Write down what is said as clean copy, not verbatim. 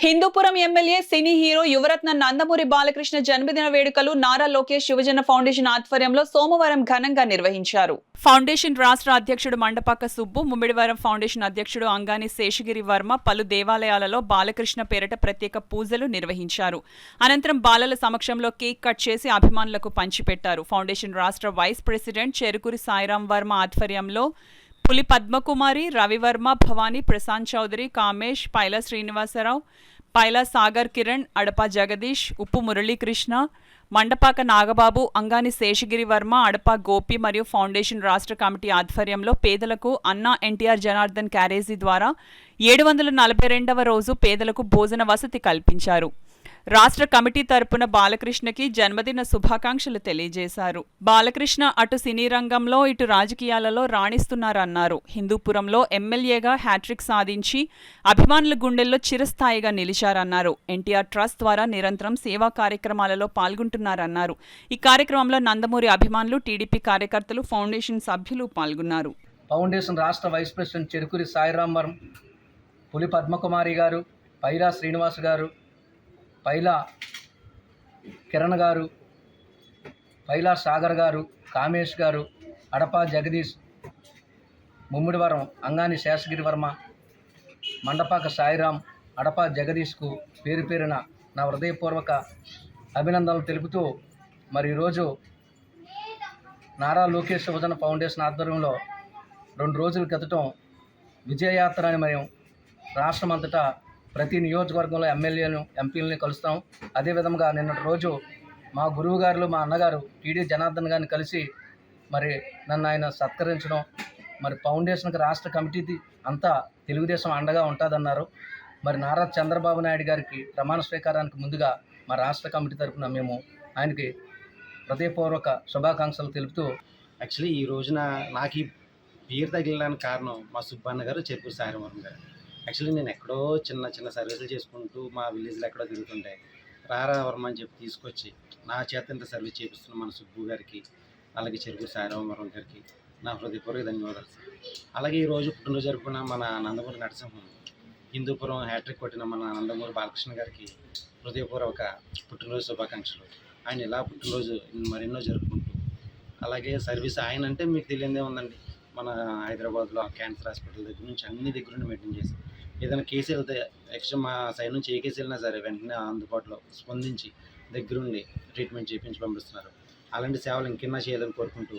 Hindupuram MLA cine hero Yuvaratna Nandamuri Balakrishna జన్మదిన వేడుకలు నారా లోకేష్ యువజన ఫౌండేషన్ ఆధ్వర్యంలో సోమవారం ఘనంగా నిర్వహించారు. ఫౌండేషన్ రాష్ట్ర అధ్యక్షుడు మండపాక సుబ్బు, ముమ్మిడివరం ఫౌండేషన్ అధ్యక్షుడు అంగాని శేషగిరి వర్మ పలు దేవాలయాలలో బాలకృష్ణ పేరిట ప్రత్యేక పూజలు నిర్వహించారు. అనంతరం బాలల సమక్షంలో కేక్ కట్ చేసి అభిమానులకు పంచిపెట్టారు. ఫౌండేషన్ రాష్ట్ర వైస్ ప్రెసిడెంట్ చెరుకూరి సాయిరాం వర్మ ఆధ్వర్యంలో పులి పద్మకుమారి, రవివర్మ, భవానీ, ప్రశాంత్ చౌదరి, కామేష్, పైలా శ్రీనివాసరావు, పైలా సాగర్ కిరణ్, అడపా జగదీష్, ఉప్పు మురళీకృష్ణ, మండపాక నాగబాబు, అంగాని శేషగిరి వర్మ, అడపా గోపి మరియు ఫౌండేషన్ రాష్ట్ర కమిటీ ఆధ్వర్యంలో పేదలకు అన్నా ఎన్టీఆర్ జనార్దన్ క్యారేజీ ద్వారా 742వ రోజు పేదలకు భోజన వసతి కల్పించారు. రాష్ట్ర కమిటీ తరపున బాలకృష్ణకి జన్మదిన శుభాకాంక్షలు తెలియజేశారు. బాలకృష్ణ అటు సినీ రంగంలో ఇటు రాజకీయాలలో రాణిస్తున్నారన్నారు. హిందూపురంలో ఎమ్మెల్యేగా హ్యాట్రిక్ సాధించి అభిమానుల గుండెల్లో చిరస్థాయిగా నిలిచారన్నారు. ఎన్టీఆర్ ట్రస్ట్ ద్వారా నిరంతరం సేవా కార్యక్రమాలలో పాల్గొంటున్నారన్నారు. ఈ కార్యక్రమంలో నందమూరి అభిమానులు, టీడీపీ కార్యకర్తలు, ఫౌండేషన్ సభ్యులు పాల్గొన్నారు. ఫౌండేషన్ రాష్ట్ర వైస్ ప్రెసిడెంట్ చెరుకూరి సాయిరాం వర్మ, పులి పద్మకుమారి గారు, పైలా శ్రీనివాస్ గారు, పైలా కిరణ్ గారు, పైలా సాగర్ గారు, కామేష్ గారు, అడపా జగదీష్, ముమ్మిడివరం అంగాని శేషగిరి వర్మ, మండపాక సాయిరాం, అడపా జగదీష్కు పేరు పేరున నా హృదయపూర్వక అభినందనలు తెలుపుతూ మరి ఈరోజు నారా లోకేష్ యువజన ఫౌండేషన్ ఆధ్వర్యంలో 2 రోజుల క్రితం విజయయాత్ర అని మేము రాష్ట్రమంతటా ప్రతి నియోజకవర్గంలో ఎమ్మెల్యేలను, ఎంపీలని కలుస్తాం. అదేవిధంగా నిన్నటి రోజు మా గురువు గారు, మా అన్నగారు టీడీ జనార్దన్ గారిని కలిసి మరి నన్ను ఆయన సత్కరించడం, మరి ఫౌండేషన్కి రాష్ట్ర కమిటీ అంతా తెలుగుదేశం అండగా ఉంటుందన్నారు. మరి నారా చంద్రబాబు నాయుడు గారికి ప్రమాణ స్వీకారానికి ముందుగా మా రాష్ట్ర కమిటీ తరఫున మేము ఆయనకి హృదయపూర్వక శుభాకాంక్షలు తెలుపుతూ, యాక్చువల్లీ ఈ రోజున నాకు ఈ పేరు తగిలడానికి కారణం మా సుబ్బన్న గారు, చెరుకూరి సాయిరాం గారు. యాక్చువల్లీ నేను ఎక్కడో చిన్న చిన్న సర్వీసులు చేసుకుంటూ మా విలేజ్లో ఎక్కడో తిరుగుతుంటే రారా వర్మ అని చెప్పి తీసుకొచ్చి నా చేత ఇంత సర్వీస్ చేపిస్తున్న మన సుబ్బు గారికి, అలాగే చెరుకూరి సాయిరాం గారికి నా హృదయపూర్వక ధన్యవాదాలు. అలాగే ఈరోజు పుట్టినరోజు జరుపుకున్న మన నందమూరి నరసింహం, హిందూపురం హ్యాట్రిక్ కొట్టిన మన నందమూరి బాలకృష్ణ గారికి హృదయపూర్వక పుట్టినరోజు శుభాకాంక్షలు. ఆయన ఇలా పుట్టినరోజు మరెన్నో జరుపుకుంటూ, అలాగే సర్వీస్ ఆయన అంటే మీకు తెలియదే ఉందండి. మన హైదరాబాద్లో క్యాన్సర్ హాస్పిటల్ దగ్గర నుంచి అన్ని దగ్గర నుండి మెయింటైన్ చేసి ఏదైనా కేసు వెళ్తే ఎక్స్ట్రా మా సైడ్ నుంచి ఏ కేసు వెళ్ళినా సరే వెంటనే అందుబాటులో స్పందించి దగ్గరుండి ట్రీట్మెంట్ చేయించి పంపిస్తున్నారు. అలాంటి సేవలు ఇంకెన్నా చేయాలని కోరుకుంటూ